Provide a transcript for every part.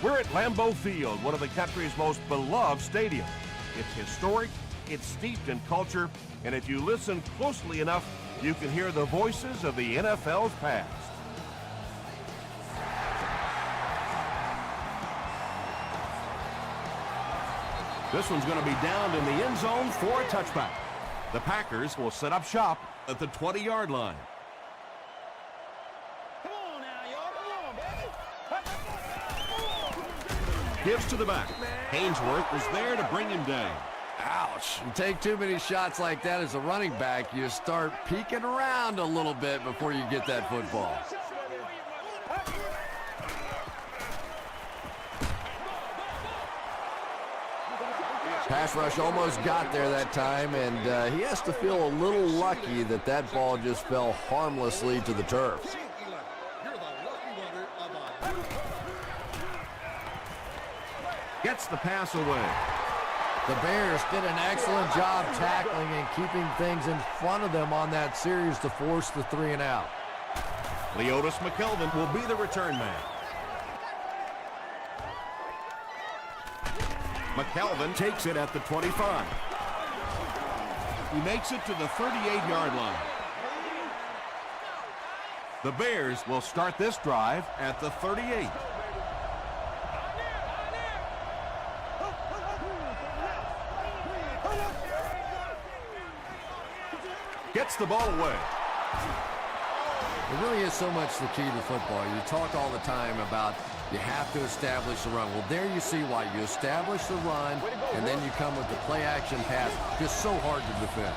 We're at Lambeau Field, one of the country's most beloved stadiums. It's historic, it's steeped in culture, and if you listen closely enough, you can hear the voices of the NFL's past. This one's going to be downed in the end zone for a touchback. The Packers will set up shop at the 20-yard line. Come on now, y'all. Come on, baby. Gives to the back. Haynesworth is there to bring him down. Ouch. You take too many shots like that as a running back, you start peeking around a little bit before you get that football. Pass rush almost got there that time, and he has to feel a little lucky that that ball just fell harmlessly to the turf. Gets the pass away. The Bears did an excellent job tackling and keeping things in front of them on that series to force the 3 and out. Leotis McKelvin will be the return man. McKelvin takes it at the 25. He makes it to the 38-yard line. The Bears will start this drive at the 38. Gets the ball away. It really is so much the key to football. You talk all the time about you have to establish the run. Well, there you see why. You establish the run, and then you come with the play-action pass. Just so hard to defend.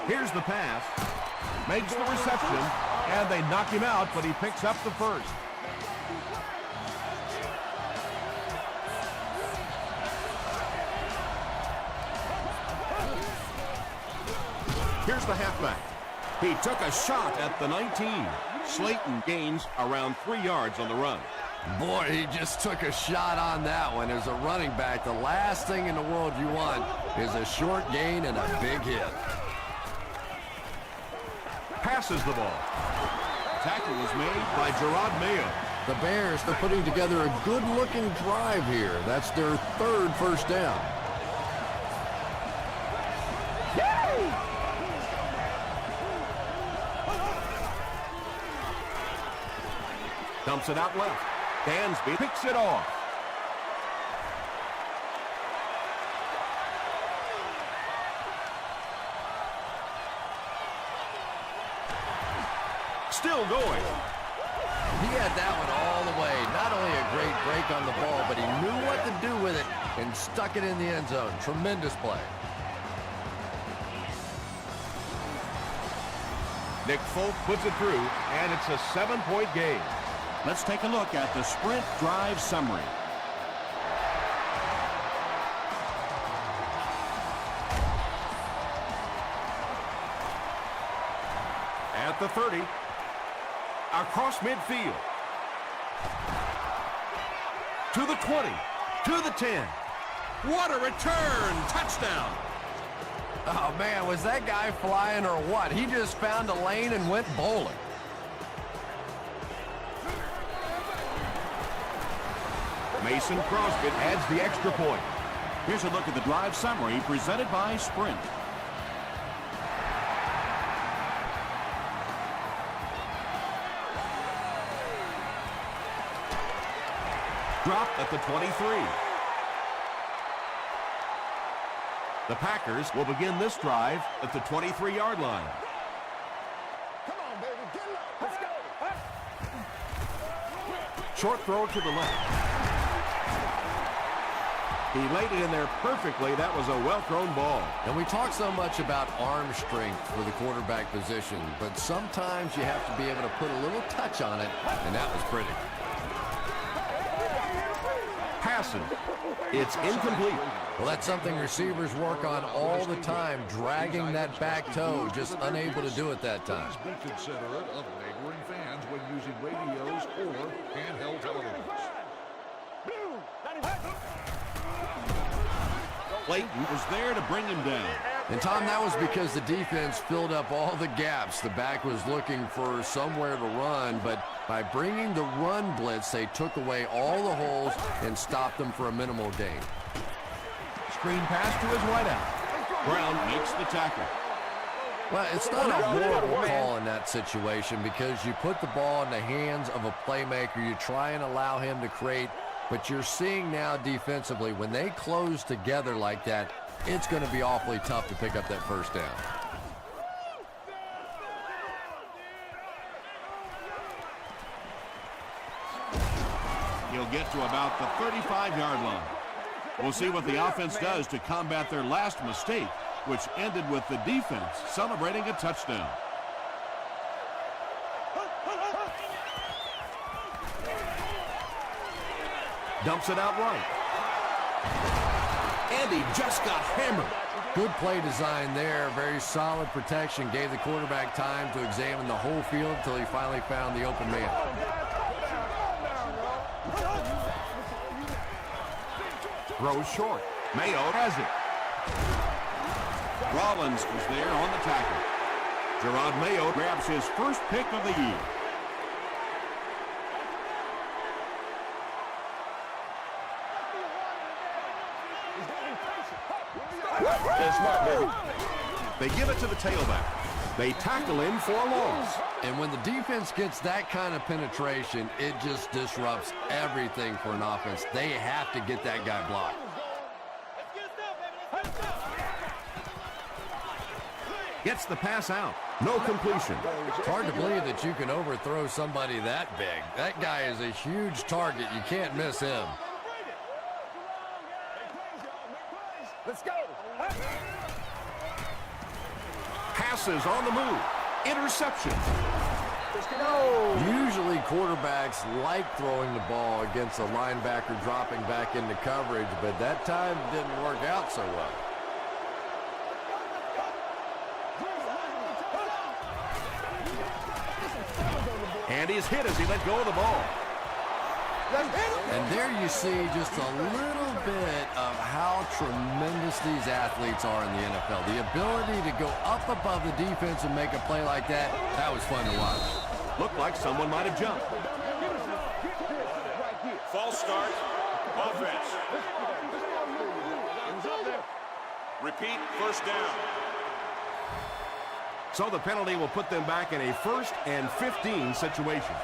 Here's the pass. Makes the reception, and they knock him out, but he picks up the first. Here's the halfback. He took a shot at the 19. Slayton gains around 3 yards on the run. Boy, he just took a shot on that one. As a running back, the last thing in the world you want is a short gain and a big hit. Passes the ball. Tackle was made by Gerard Mayo. The Bears, they're putting together a good-looking drive here. That's their 3rd first down. Dumps it out left. Dansby picks it off. Still going. He had that one all the way. Not only a great break on the ball, but he knew what to do with it and stuck it in the end zone. Tremendous play. Nick Folk puts it through, and it's a 7-point game. Let's take a look at the sprint drive summary. At the 30, across midfield, to the 20, to the 10. What a return! Touchdown! Oh, man, was that guy flying or what? He just found a lane and went bowling. Mason Crosby adds the extra point. Here's a look at the drive summary presented by Sprint. Dropped at the 23. The Packers will begin this drive at the 23-yard line. Come on, baby. Get low. Let's go. Short throw to the left. He laid it in there perfectly. That was a well-thrown ball. And we talk so much about arm strength for the quarterback position, but sometimes you have to be able to put a little touch on it, and that was pretty. Passing. It's incomplete. Well, that's something receivers work on all the time, dragging that back toe, just unable to do it that time. Be considerate of neighboring fans when using radios or handheld televisions. Clayton was there to bring him down. And, Tom, that was because the defense filled up all the gaps. The back was looking for somewhere to run, but by bringing the run blitz, they took away all the holes and stopped them for a minimal gain. Screen pass to his wideout. Brown makes the tackle. Well, it's not a horrible call in that situation because you put the ball in the hands of a playmaker. You try and allow him to create, but you're seeing now defensively, when they close together like that, it's going to be awfully tough to pick up that first down. He'll get to about the 35-yard line. We'll see what the offense does to combat their last mistake, which ended with the defense celebrating a touchdown. Dumps it out right. And he just got hammered. Good play design there. Very solid protection. Gave the quarterback time to examine the whole field until he finally found the open man. Throws short. Mayo has it. Rollins was there on the tackle. Gerard Mayo grabs his first pick of the year. They give it to the tailback. They tackle him for a loss. And when the defense gets that kind of penetration, it just disrupts everything for an offense. They have to get that guy blocked. Gets the pass out. No completion. It's hard to believe that you can overthrow somebody that big. That guy is a huge target. You can't miss him. Let's go. Passes on the move. Interception. Usually quarterbacks like throwing the ball against a linebacker dropping back into coverage, but that time didn't work out so well. And he's hit as he let go of the ball. And there you see just a little bit of how tremendous these athletes are in the NFL. The ability to go up above the defense and make a play like that, that was fun to watch. Looked like someone might have jumped. False start. Offense. Repeat, first down. So the penalty will put them back in a 1st and 15 situation.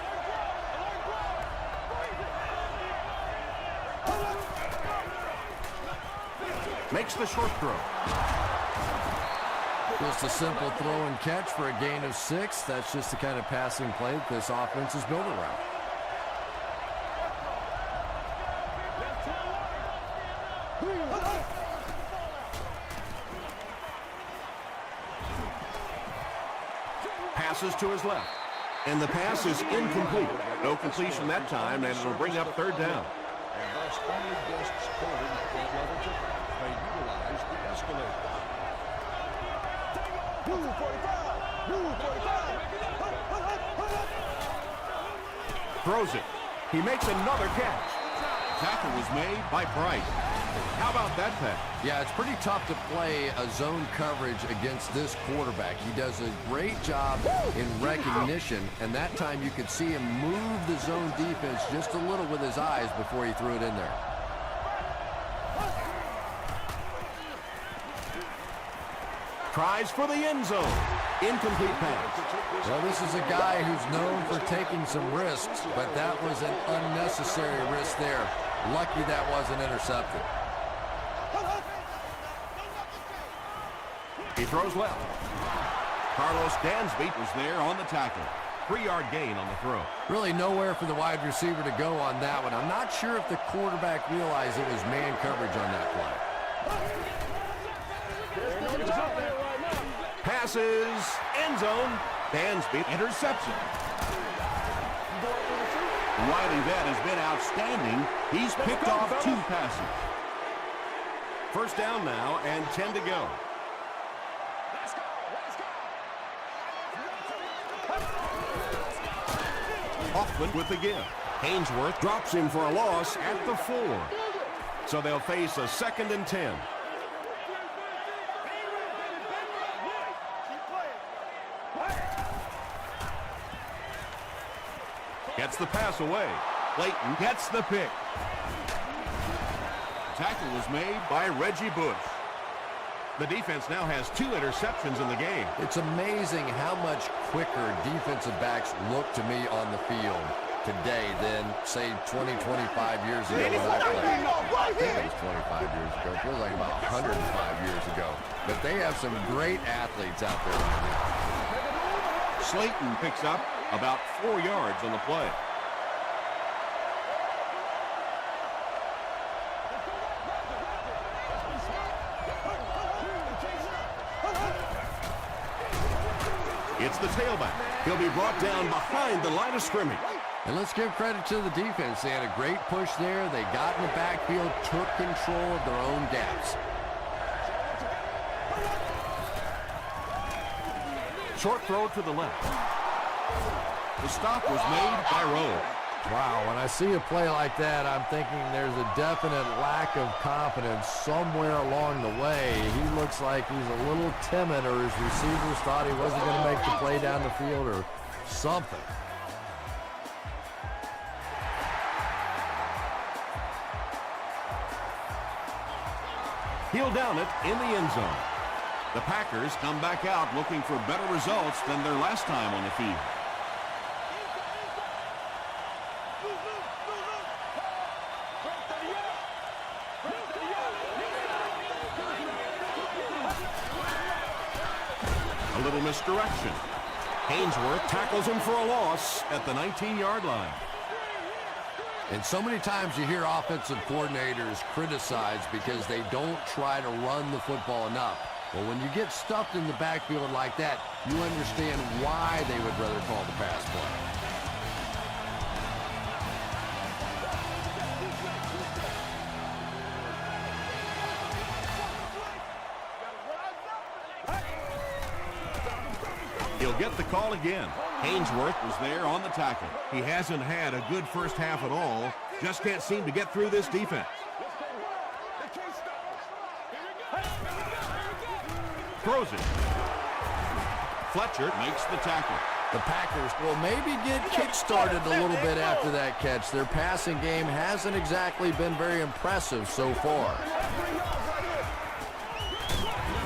Makes the short throw. Just a simple throw and catch for a gain of 6. That's just the kind of passing play that this offense is built around. Passes to his left. And the pass is incomplete. No completion that time, and it'll bring up 3rd down. And thus only guests holding club level ticket may utilize the escalator. Blue 45. Blue 45. Throws it. He makes another catch. Tackle was made by Price. How about that pass? Yeah, it's pretty tough to play a zone coverage against this quarterback. He does a great job in recognition, and that time you could see him move the zone defense just a little with his eyes before he threw it in there. Tries for the end zone. Incomplete pass. Well, this is a guy who's known for taking some risks, but that was an unnecessary risk there. Lucky that wasn't intercepted. He throws left. Carlos Dansby was there on the tackle. 3-yard gain on the throw. Really nowhere for the wide receiver to go on that one. I'm not sure if the quarterback realized it was man coverage on that play. Passes. End zone. Dansby interception. Riley Venn has been outstanding. He's picked off 2 passes. First down now and 10 to go. Hoffman with the give. Haynesworth drops him for a loss at the 4. So they'll face a 2nd and 10. Gets the pass away. Clayton gets the pick. Tackle was made by Reggie Bush. The defense now has 2 interceptions in the game. It's amazing how much quicker defensive backs look to me on the field today than, say, 20, 25 years ago when I played. I think it was 25 years ago. It feels like about 105 years ago. But they have some great athletes out there right now. Slayton picks up about 4 yards on the play. It's the tailback. He'll be brought down behind the line of scrimmage. And let's give credit to the defense. They had a great push there. They got in the backfield, took control of their own gaps. Short throw to the left. The stop was made by Rowe. Wow, when I see a play like that, I'm thinking there's a definite lack of confidence somewhere along the way. He looks like he's a little timid, or his receivers thought he wasn't going to make the play down the field or something. He'll down it in the end zone. The Packers come back out looking for better results than their last time on the field. A little misdirection. Haynesworth tackles him for a loss at the 19-yard line. And so many times you hear offensive coordinators criticized because they don't try to run the football enough. Well, when you get stuffed in the backfield like that, you understand why they would rather call the pass play. He'll get the call again. Haynesworth was there on the tackle. He hasn't had a good first half at all. Just can't seem to get through this defense. Throws it. Fletcher makes the tackle. The Packers will maybe get kick-started a little bit after that catch. Their passing game hasn't exactly been very impressive so far.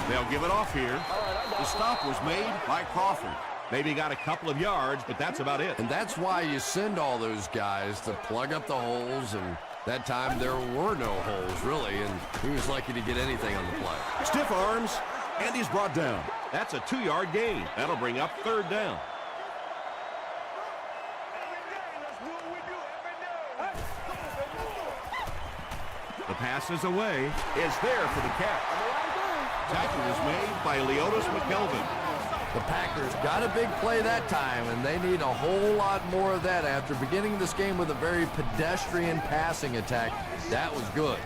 They'll give it off here. The stop was made by Crawford. Maybe got a couple of yards, but that's about it. And that's why you send all those guys to plug up the holes, and that time there were no holes, really, and he was lucky to get anything on the play. Stiff arms, and he's brought down. That's a 2-yard gain. That'll bring up 3rd down. The pass is away. It's there for the catch. Tackle is made by Leotis McKelvin. The Packers got a big play that time, and they need a whole lot more of that. After beginning this game with a very pedestrian passing attack, that was good.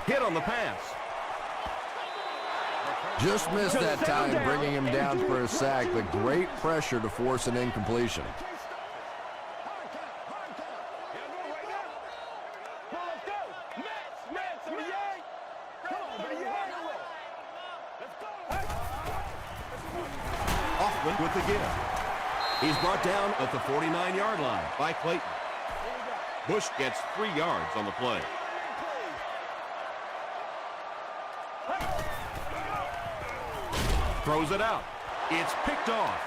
Hit on the pass. Just missed that time, bringing him down for a sack, but great pressure to force an incompletion. Hoffman with the give. He's brought down at the 49-yard line by Clayton. Bush gets 3 yards on the play. Throws it out. It's picked off.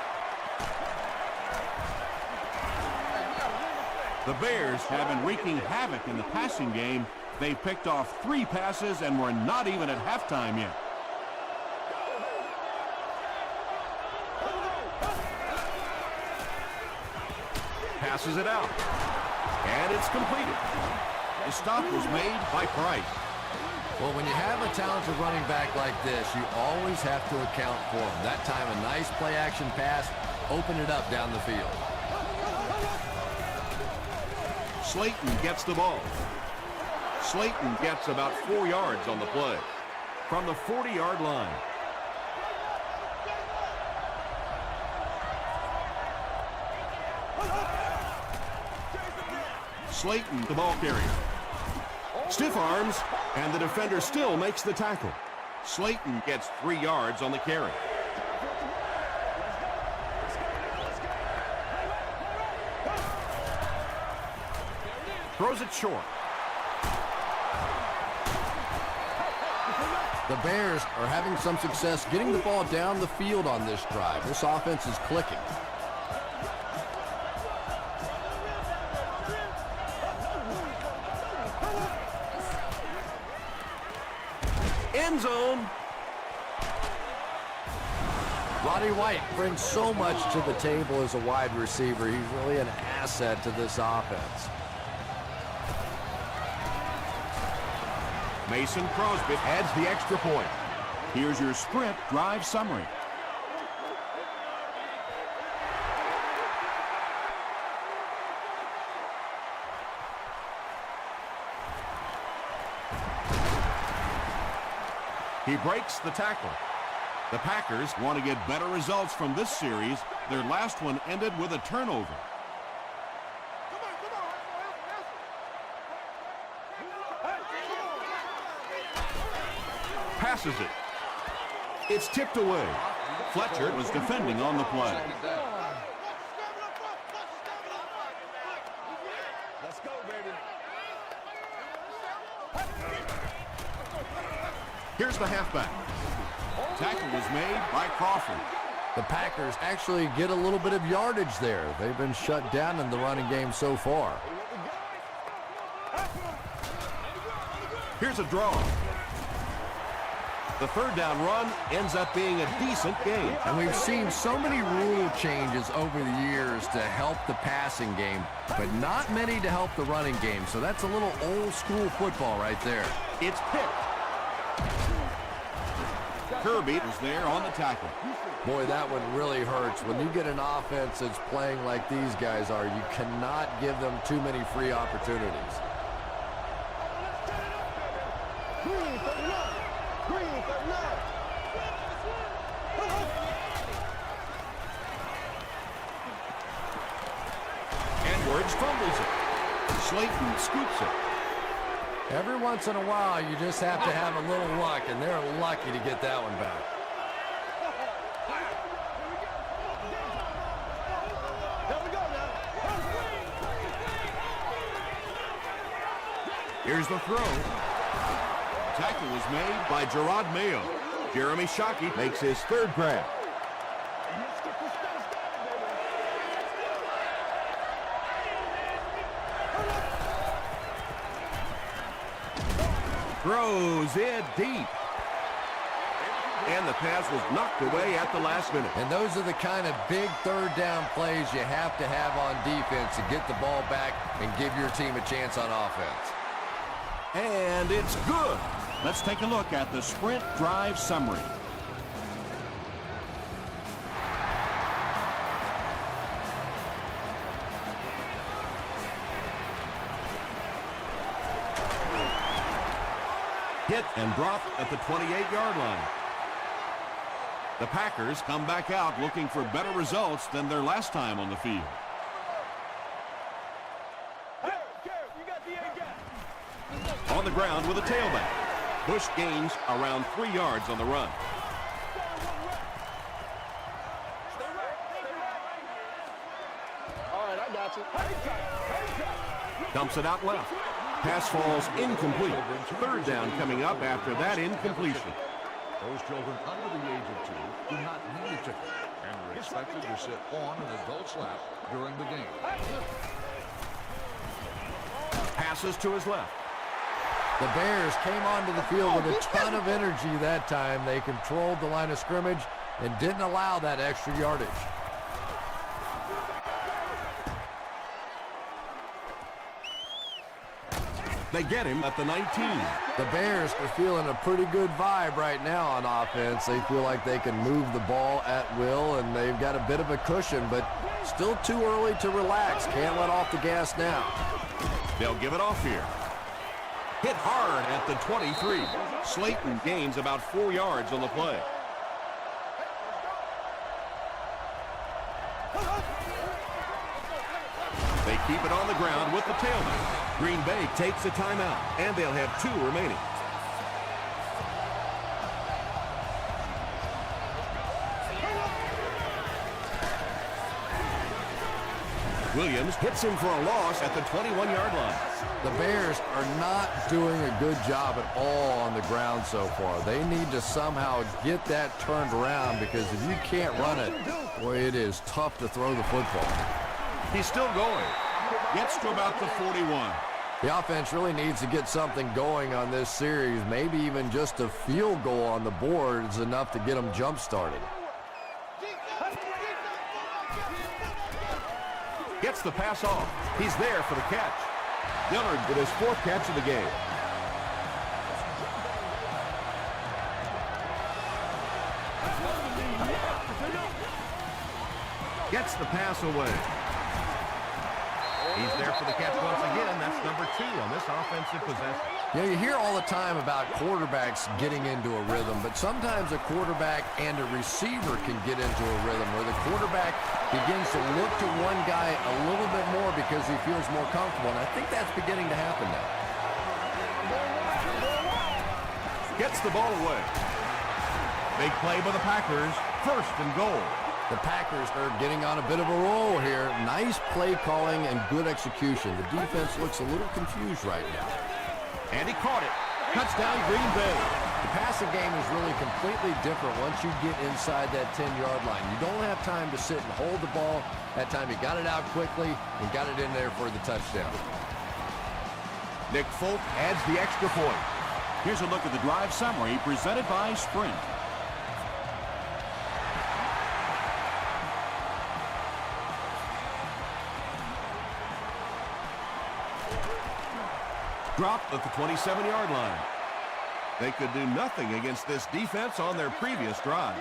The Bears have been wreaking havoc in the passing game. They picked off 3 passes and we're not even at halftime yet. Passes it out. And it's completed. The stop was made by Price. Well, when you have a talented running back like this, you always have to account for him. That time, a nice play-action pass, open it up down the field. Slayton gets the ball. Slayton gets about 4 yards on the play. From the 40-yard line. Slayton, the ball carrier. Stiff arms, and the defender still makes the tackle. Slayton gets 3 yards on the carry. Throws it short. The Bears are having some success getting the ball down the field on this drive. This offense is clicking. End zone. Roddy White brings so much to the table as a wide receiver. He's really an asset to this offense. Mason Crosby adds the extra point. Here's your sprint drive summary. He breaks the tackle. The Packers want to get better results from this series. Their last one ended with a turnover. Passes it. It's tipped away. Fletcher was defending on the play. Let's go, baby. Here's the halfback. Tackle was made by Crawford. The Packers actually get a little bit of yardage there. They've been shut down in the running game so far. Here's a draw. The third down run ends up being a decent gain. And we've seen so many rule changes over the years to help the passing game, but not many to help the running game. So that's a little old school football right there. It's picked. Kirby was there on the tackle. Boy, that one really hurts. When you get an offense that's playing like these guys are, you cannot give them too many free opportunities. Green 39. Green 39. Edwards fumbles it. Slayton scoops it. Every once in a while, you just have to have a little luck, and they're lucky to get that one back. Here's the throw. Tackle was made by Gerard Mayo. Jeremy Shockey makes his third grab. Throws it deep. And the pass was knocked away at the last minute. And those are the kind of big third down plays you have to have on defense to get the ball back and give your team a chance on offense. And it's good. Let's take a look at the sprint drive summary. Hit and drop at the 28-yard line. The Packers come back out looking for better results than their last time on the field. On the ground with a tailback. Bush gains around 3 yards on the run. All right, I got you. Dumps it out left. Pass falls incomplete. Third down coming up after that incompletion. Those children under the age of 2 do not need a ticket and are expected to sit on an adult's lap during the game. Passes to his left. The Bears came onto the field with a ton of energy that time. They controlled the line of scrimmage and didn't allow that extra yardage. They get him at the 19. The Bears are feeling a pretty good vibe right now on offense. They feel like they can move the ball at will, and they've got a bit of a cushion, but still too early to relax. Can't let off the gas now. They'll give it off here. Hit hard at the 23. Slayton gains about 4 yards on the play. They keep it on the ground with the tailback. Green Bay takes a timeout, and they'll have 2 remaining. Williams hits him for a loss at the 21-yard line. The Bears are not doing a good job at all on the ground so far. They need to somehow get that turned around, because if you can't run it, boy, it is tough to throw the football. He's still going. Gets to about the 41. The offense really needs to get something going on this series. Maybe even just a field goal on the board is enough to get them jump-started. Gets the pass off. He's there for the catch. Dillard with his 4th catch of the game. Gets the pass away. He's there for the catch once again. That's number 2 on this offensive possession. Yeah, you hear all the time about quarterbacks getting into a rhythm, but sometimes a quarterback and a receiver can get into a rhythm where the quarterback begins to look to one guy a little bit more because he feels more comfortable, and I think that's beginning to happen now. Gets the ball away. Big play by the Packers. 1st and goal. The Packers are getting on a bit of a roll here. Nice play calling and good execution. The defense looks a little confused right now. And he caught it. Touchdown, Green Bay. The passing game is really completely different once you get inside that 10-yard line. You don't have time to sit and hold the ball. That time you got it out quickly and got it in there for the touchdown. Nick Folk adds the extra point. Here's a look at the drive summary presented by Sprint. Dropped at the 27-yard line. They could do nothing against this defense on their previous drive.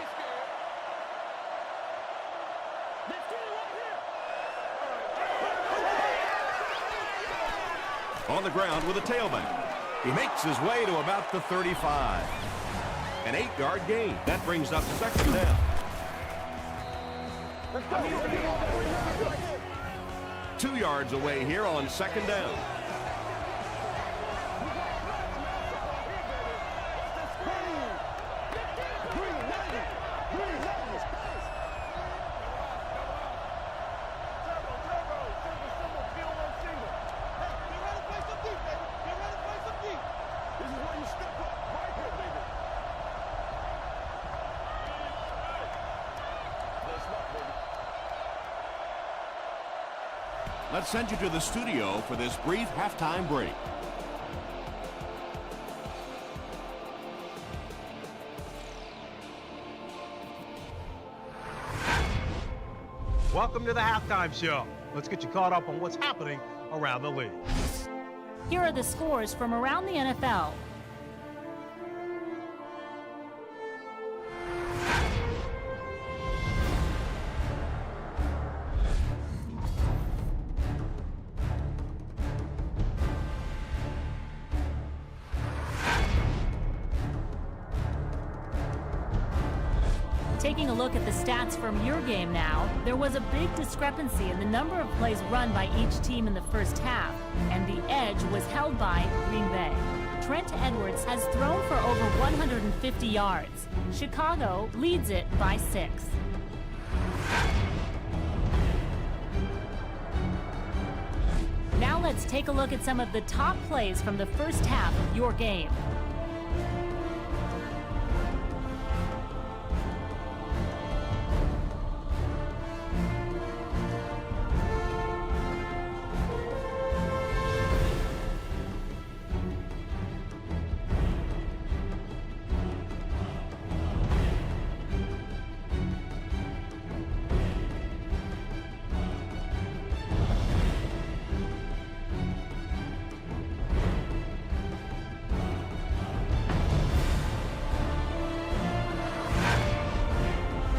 On the ground with a tailback. He makes his way to about the 35. An 8-yard gain. That brings up 2nd down. Two yards away here on 2nd down. Let's send you to the studio for this brief halftime break. Welcome to the halftime show. Let's get you caught up on what's happening around the league. Here are the scores from around the NFL. Taking a look at the stats from your game now, there was a big discrepancy in the number of plays run by each team in the first half, and the edge was held by Green Bay. Trent Edwards has thrown for over 150 yards. Chicago leads it by 6. Now let's take a look at some of the top plays from the first half of your game.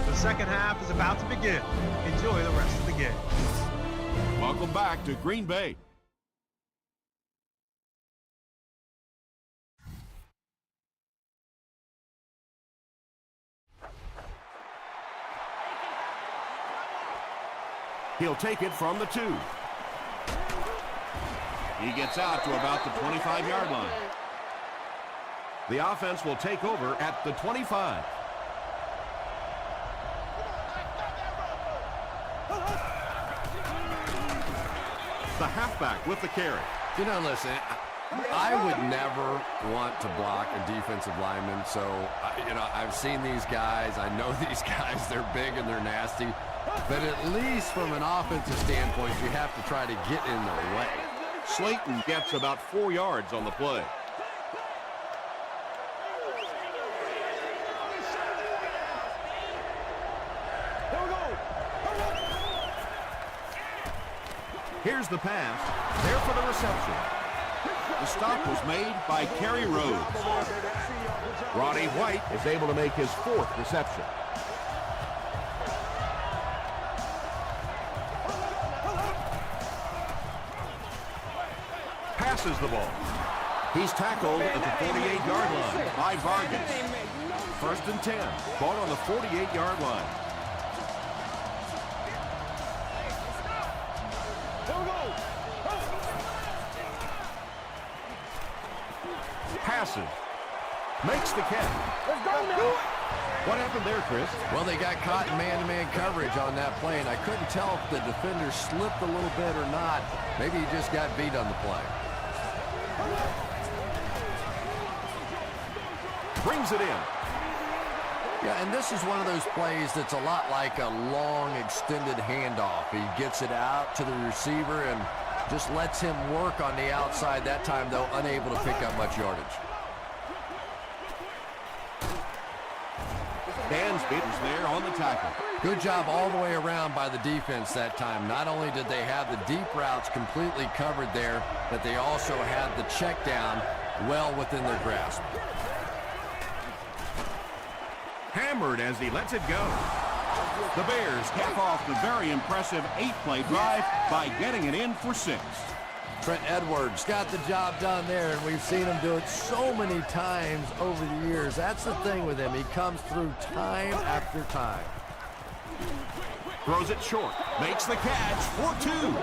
The second half is about to begin. Enjoy the rest of the game. Welcome back to Green Bay. He'll take it from the 2. He gets out to about the 25-yard line. The offense will take over at the 25. the halfback with the carry. You know, listen, I would never want to block a defensive lineman. So, I've seen these guys. I know these guys. They're big and they're nasty. But at least from an offensive standpoint, you have to try to get in their way. Slayton gets about 4 yards on the play. Here's the pass. There for the reception. The stop was made by Kerry Rhodes. Roddy White is able to make his 4th reception. Passes the ball. He's tackled at the 48-yard line by Vargas. 1st and 10. Ball on the 48-yard line. Passes. Makes the catch. Let's go now. What happened there, Chris? Well, they got caught in man-to-man coverage on that play, and I couldn't tell if the defender slipped a little bit or not. Maybe he just got beat on the play. Brings it in. Yeah, and this is one of those plays that's a lot like a long, extended handoff. He gets it out to the receiver and just lets him work on the outside. That time, though, unable to pick up much yardage. Dansby is there on the tackle. Good job all the way around by the defense that time. Not only did they have the deep routes completely covered there, but they also had the check down well within their grasp. Hammered as he lets it go. The Bears cap off the very impressive 8-play drive by getting it in for 6. Trent Edwards got the job done there, and we've seen him do it so many times over the years. That's the thing with him. He comes through time after time. Throws it short. Makes the catch for 2.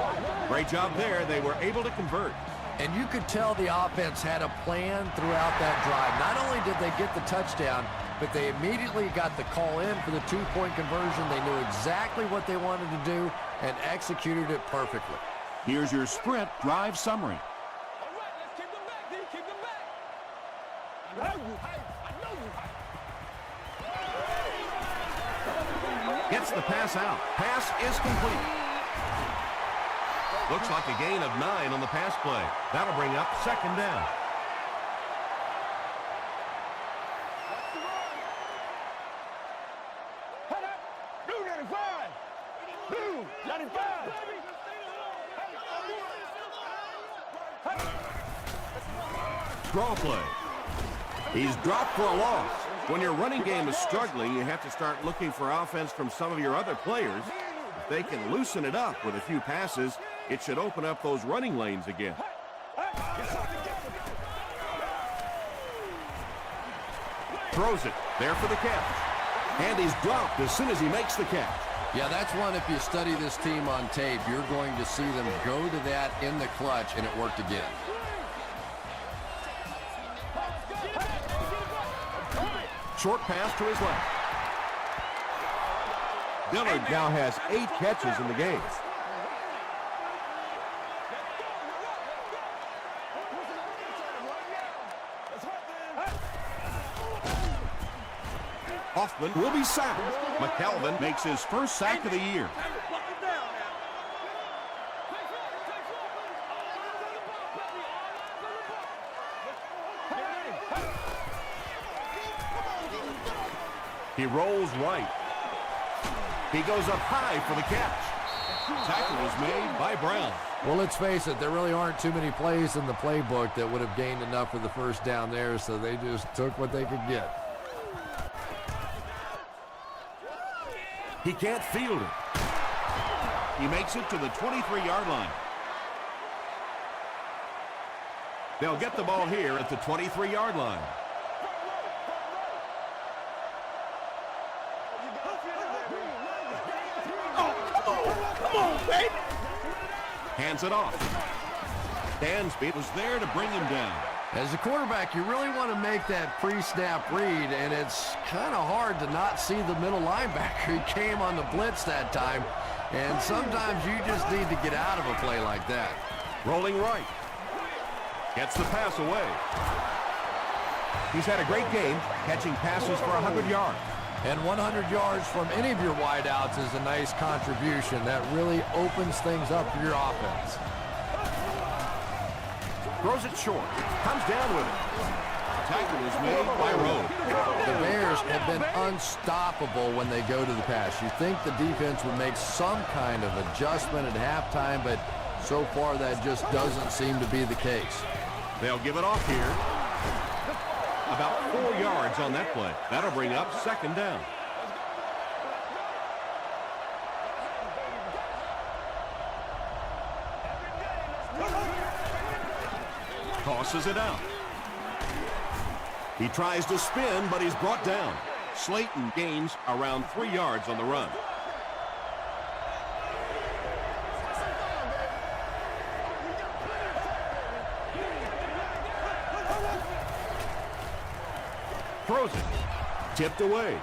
Great job there. They were able to convert. And you could tell the offense had a plan throughout that drive. Not only did they get the touchdown, but they immediately got the call in for the 2-point conversion. They knew exactly what they wanted to do and executed it perfectly. Here's your Sprint drive summary. All right, let's keep them back, D. Keep them back. I know you hype. I know you hype. Gets the pass out. Pass is complete. Looks like a gain of 9 on the pass play. That'll bring up 2nd down. Head up. Blue 95. Blue 95. Draw play. He's dropped for a loss. When your running game is struggling, you have to start looking for offense from some of your other players. If they can loosen it up with a few passes, it should open up those running lanes again. Throws it. There for the catch. And he's dropped as soon as he makes the catch. Yeah, that's one, if you study this team on tape, you're going to see them go to that in the clutch, and it worked again. Short pass to his left. Dillard now has 8 catches in the game. Hoffman will be sacked. McKelvin makes his first sack of the year. He rolls right. He goes up high for the catch. Tackle was made by Brown. Well, let's face it, there really aren't too many plays in the playbook that would have gained enough for the first down there, so they just took what they could get. He can't field it. He makes it to the 23-yard line. They'll get the ball here at the 23-yard line. Hands it off. Dansby was there to bring him down. As a quarterback, you really want to make that pre-snap read, and it's kind of hard to not see the middle linebacker. He came on the blitz that time, And sometimes you just need to get out of a play like that. Rolling right. Gets the pass away. He's had a great game, catching passes for 100 yards. And 100 yards from any of your wideouts is a nice contribution. That really opens things up for your offense. Throws it short. Comes down with it. Tackle is made by Rowe. The Bears have been unstoppable when they go to the pass. You think the defense would make some kind of adjustment at halftime, but so far that just doesn't seem to be the case. They'll give it off here. About 4 yards on that play. That'll bring up second down. Tosses it out. He tries to spin, but he's brought down. Slayton gains around 3 yards on the run. Throws it. Tipped away.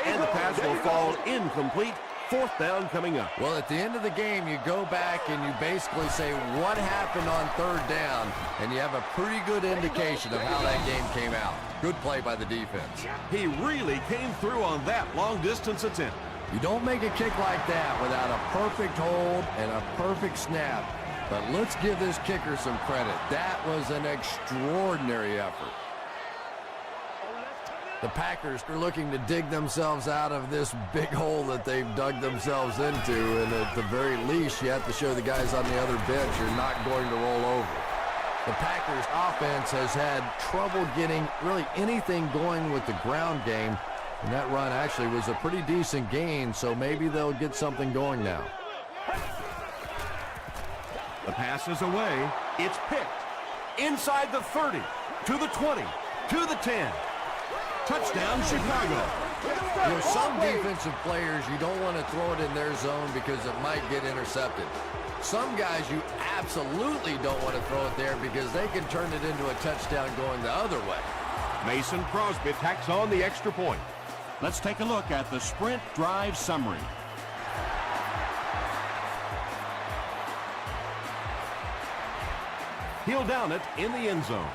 And the pass will fall incomplete. Fourth down coming up. Well, at the end of the game, you go back and you basically say what happened on third down, and you have a pretty good indication of how that game came out. Good play by the defense. He really came through on that long-distance attempt. You don't make a kick like that without a perfect hold and a perfect snap. But let's give this kicker some credit. That was an extraordinary effort. The Packers are looking to dig themselves out of this big hole that they've dug themselves into, and at the very least, you have to show the guys on the other bench you're not going to roll over. The Packers offense has had trouble getting really anything going with the ground game, and that run actually was a pretty decent gain, so maybe they'll get something going now. The pass is away. It's picked. Inside the 30, to the 20, to the 10. Touchdown, Chicago. You know, some defensive players, you don't want to throw it in their zone because it might get intercepted. Some guys, you absolutely don't want to throw it there because they can turn it into a touchdown going the other way. Mason Crosby tacks on the extra point. Let's take a look at the sprint drive summary. He'll down it in the end zone.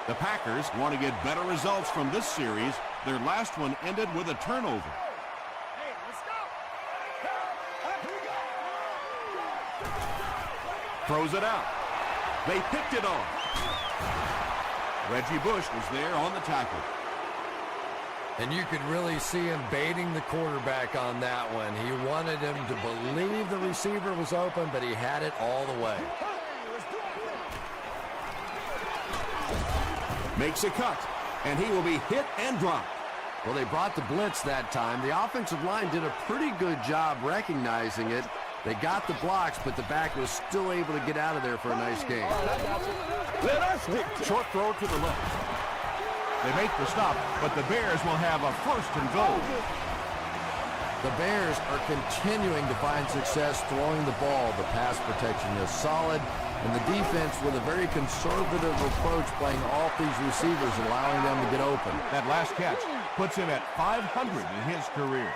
The Packers want to get better results from this series. Their last one ended with a turnover. Throws it out. They picked it off. Reggie Bush was there on the tackle. And you could really see him baiting the quarterback on that one. He wanted him to believe the receiver was open, but he had it all the way. Makes a cut, and he will be hit and dropped. Well, they brought the blitz that time. The offensive line did a pretty good job recognizing it. They got the blocks, but the back was still able to get out of there for a nice game. Short throw to the left. They make the stop, but the Bears will have a first and goal. The Bears are continuing to find success throwing the ball. The pass protection is solid, and the defense with a very conservative approach playing off these receivers, allowing them to get open. That last catch puts him at 500 in his career.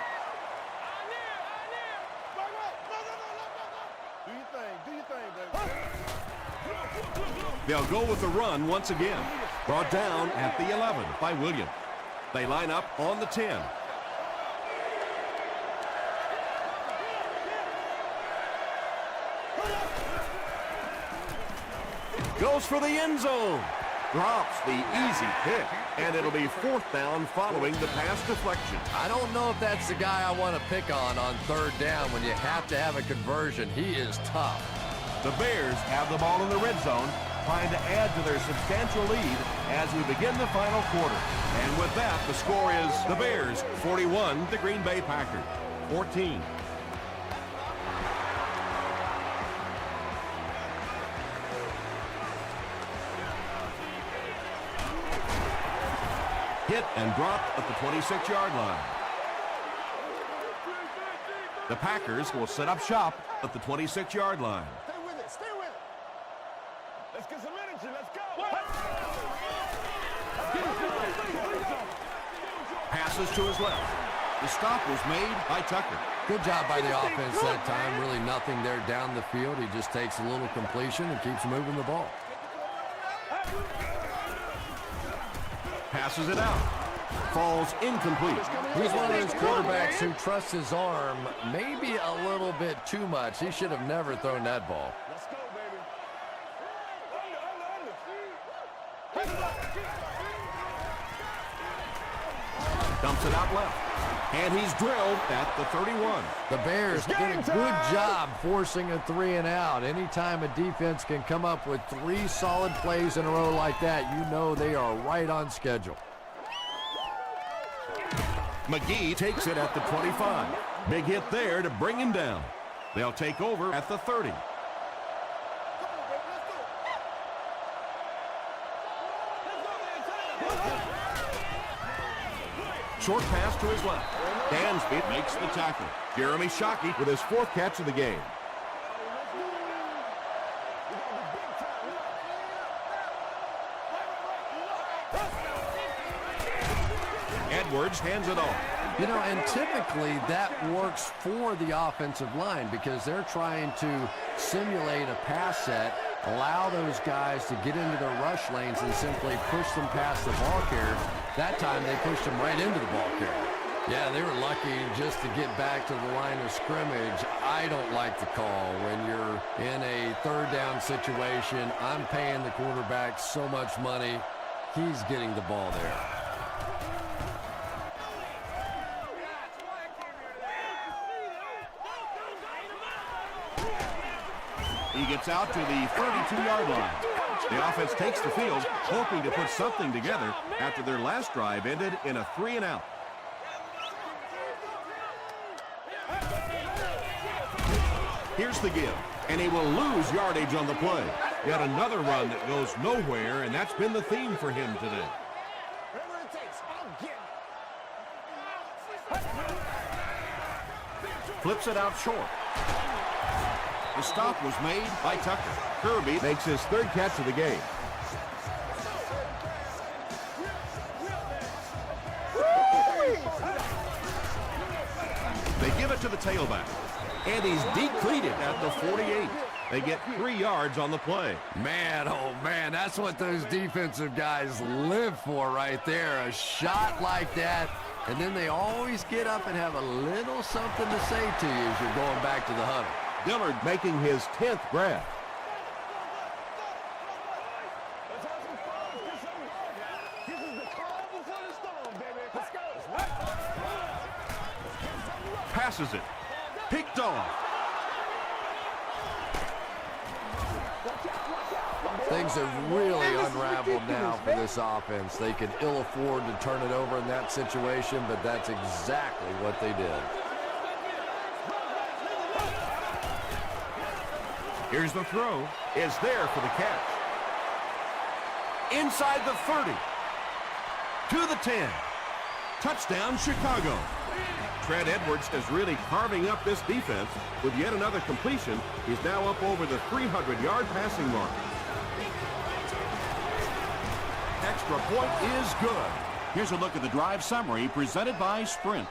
They'll go with the run once again. Brought down at the 11 by Williams. They line up on the 10. Goes for the end zone. Drops the easy pick. And it'll be fourth down following the pass deflection. I don't know if that's the guy I want to pick on third down when you have to have a conversion. He is tough. The Bears have the ball in the red zone, trying to add to their substantial lead as we begin the final quarter. And with that, the score is the Bears 41, the Green Bay Packers 14. Hit and dropped at the 26-yard line. The Packers will set up shop at the 26-yard line. Stay with it. Stay with it. Let's get some energy. Let's go. Passes to his left. The stop was made by Tucker. Good job by the offense that time. Really nothing there down the field. He just takes a little completion and keeps moving the ball. Passes it out. Falls incomplete. He's one of those quarterbacks who trusts his arm maybe a little bit too much. He should have never thrown that ball. Let's go, baby. Dumps it out left. And he's drilled at the 31. The Bears did a good job forcing a 3-and-out. Anytime a defense can come up with 3 solid plays in a row like that, you know they are right on schedule. McGee takes it at the 25. Big hit there to bring him down. They'll take over at the 30. Short pass to his left. Dansby makes the tackle. Jeremy Shockey with his 4th catch of the game. Edwards hands it off. You know, and typically that works for the offensive line because they're trying to simulate a pass set, allow those guys to get into their rush lanes and simply push them past the ball carrier. That time they pushed them right into the ball carrier. Yeah, they were lucky just to get back to the line of scrimmage. I don't like the call when you're in a 3rd down situation. I'm paying the quarterback so much money. He's getting the ball there. He gets out to the 32-yard line. The offense takes the field, hoping to put something together after their last drive ended in a 3-and-out. Here's the give, and he will lose yardage on the play. Yet another run that goes nowhere, and that's been the theme for him today. Flips it out short. The stop was made by Tucker. Kirby makes his 3rd catch of the game. They give it to the tailback. And he's decleated at the 48. They get 3 yards on the play. Man, oh man, that's what those defensive guys live for right there. A shot like that, and then they always get up and have a little something to say to you as you're going back to the huddle. Dillard making his 10th grab. Passes it. Picked off. Things have really unraveled now for this offense. They could ill afford to turn it over in that situation, but that's exactly what they did. Here's the throw. Is there for the catch. Inside the 30. To the 10. Touchdown, Chicago. Trent Edwards is really carving up this defense with yet another completion. He's now up over the 300-yard passing mark. Extra point is good. Here's a look at the drive summary presented by Sprint.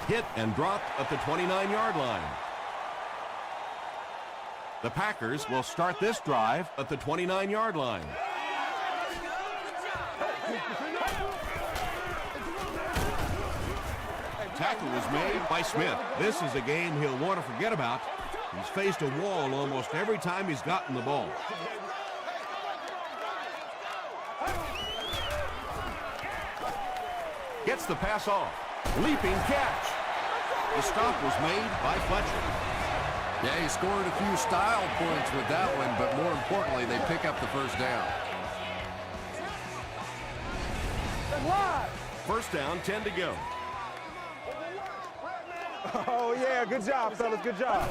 Hit and dropped at the 29-yard line. The Packers will start this drive at the 29-yard line. Tackle was made by Smith. This is a game he'll want to forget about. He's faced a wall almost every time he's gotten the ball. Gets the pass off. Leaping catch. The stop was made by Fletcher. Yeah, he scored a few style points with that one, but more importantly, they pick up the first down. First down, 10 to go. Oh, yeah. Good job, fellas. Good job.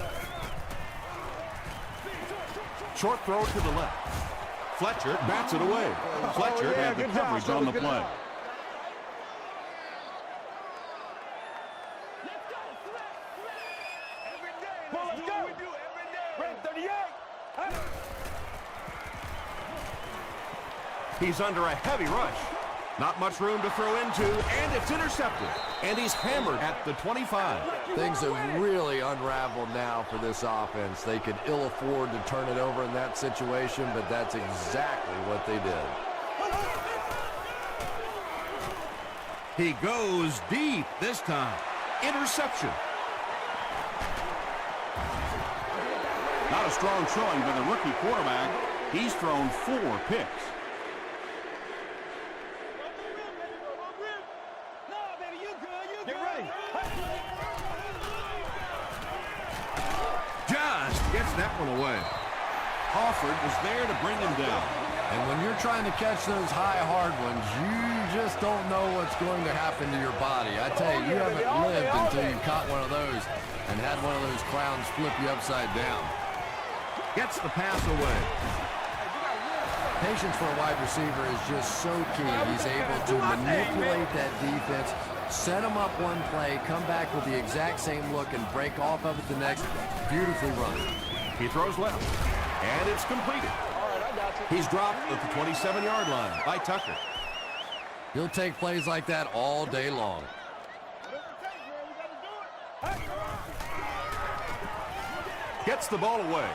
Short throw to the left. Fletcher bats it away. Fletcher had the coverage on the play. He's under a heavy rush. Not much room to throw into, and it's intercepted. And he's hammered at the 25. Things have really unraveled now for this offense. They could ill afford to turn it over in that situation, but that's exactly what they did. He goes deep this time. Interception. Not a strong showing by the rookie quarterback. He's thrown 4 picks. Just gets that one away. Hofford was there to bring him down. And when you're trying to catch those high, hard ones, you just don't know what's going to happen to your body. I tell you, you haven't lived until you caught one of those and had one of those clowns flip you upside down. Gets the pass away. Patience for a wide receiver is just so key. He's able to manipulate that defense, set them up one play, come back with the exact same look, and break off of it the next. Beautifully run. He throws left, and it's completed. He's dropped at the 27-yard line by Tucker. He'll take plays like that all day long. Gets the ball away,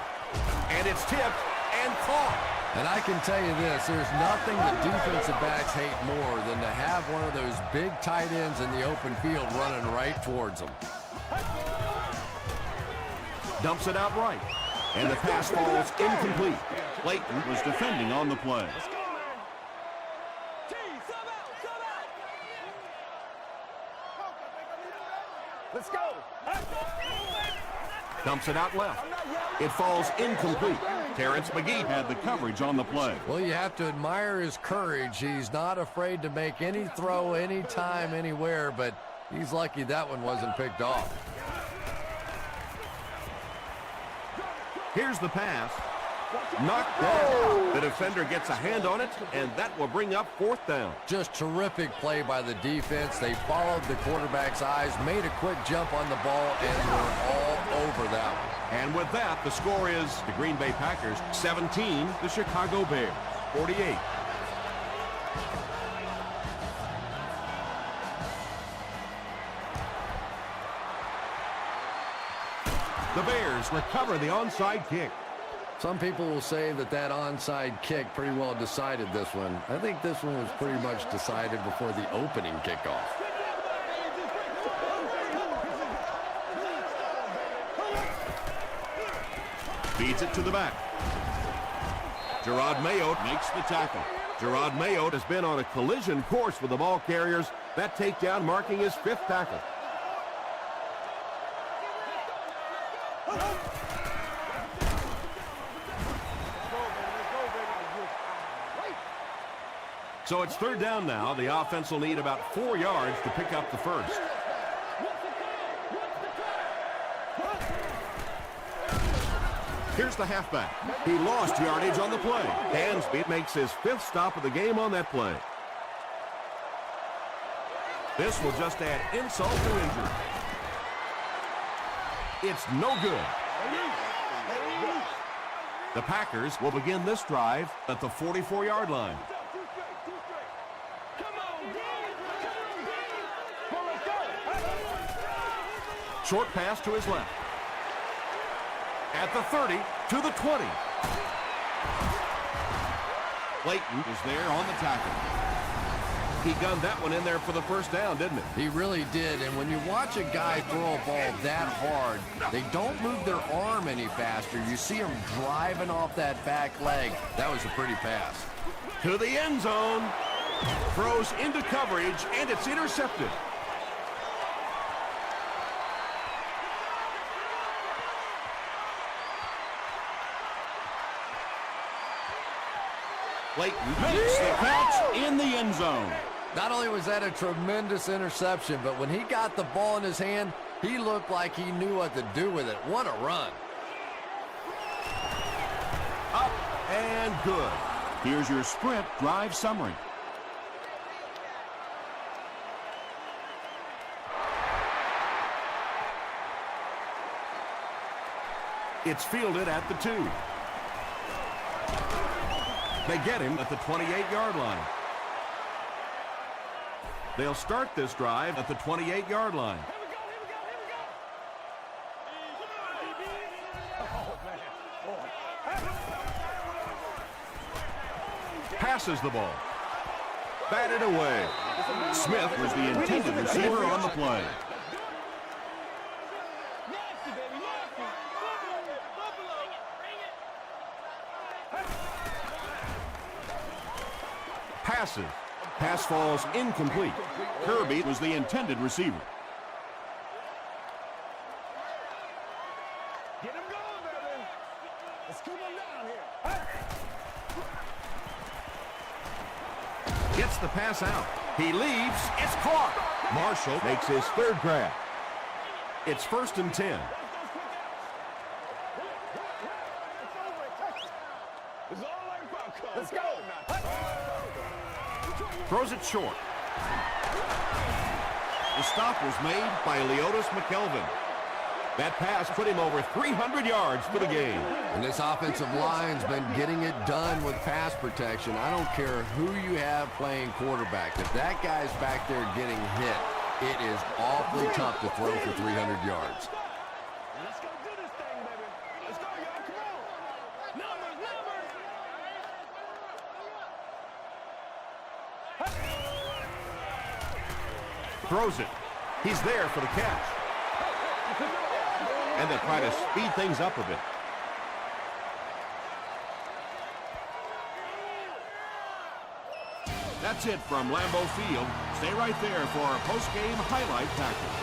and it's tipped and caught. And I can tell you this, there's nothing the defensive backs hate more than to have one of those big tight ends in the open field running right towards them. Dumps it out right, and the pass falls incomplete. Clayton was defending on the play. Let's go. Dumps it out left. It falls incomplete. Terrence McGee had the coverage on the play. Well, you have to admire his courage. He's not afraid to make any throw, anytime, anywhere, but he's lucky that one wasn't picked off. Here's the pass. Knocked down. The defender gets a hand on it, and that will bring up 4th down. Just terrific play by the defense. They followed the quarterback's eyes, made a quick jump on the ball, and were all over that one. And with that, the score is the Green Bay Packers 17, the Chicago Bears 48. The Bears recover the onside kick. Some people will say that that onside kick pretty well decided this one. I think this one was pretty much decided before the opening kickoff. Feeds it to the back. Gerard Mayotte makes the tackle. Gerard Mayotte has been on a collision course with the ball carriers. That takedown marking his 5th tackle. So it's 3rd down now. The offense will need about 4 yards to pick up the first. Here's the halfback. He lost yardage on the play. Dansby makes his 5th stop of the game on that play. This will just add insult to injury. It's no good. The Packers will begin this drive at the 44-yard line. Short pass to his left. At the 30, to the 20. Clayton is there on the tackle. He gunned that one in there for the first down, didn't he? He really did, and when you watch a guy throw a ball that hard, they don't move their arm any faster. You see him driving off that back leg. That was a pretty pass. To the end zone. Throws into coverage, and it's intercepted. Clayton makes the catch in the end zone. Not only was that a tremendous interception, but when he got the ball in his hand, he looked like he knew what to do with it. What a run. Up and good. Here's your sprint drive summary. It's fielded at the 2. They get him at the 28-yard line. They'll start this drive at the 28-yard line. Passes the ball. Batted away. Smith was the intended receiver on the play. Passes. Pass falls incomplete. Kirby was the intended receiver. Get him going, baby. Let's keep him down here. Gets the pass out. He leaves. It's caught. Marshall makes his third grab. It's 1st and 10. It's all like popcorn. Let's go. Throws it short. The stop was made by Leotis McKelvin. That pass put him over 300 yards for the game. And this offensive line's been getting it done with pass protection. I don't care who you have playing quarterback. If that guy's back there getting hit, it is awfully tough to throw for 300 yards. Let's go do this thing, baby. Let's go, y'all. Come on. Numbers. Throws it. He's there for the catch. And they try to speed things up a bit. That's it from Lambeau Field. Stay right there for our post-game highlight package.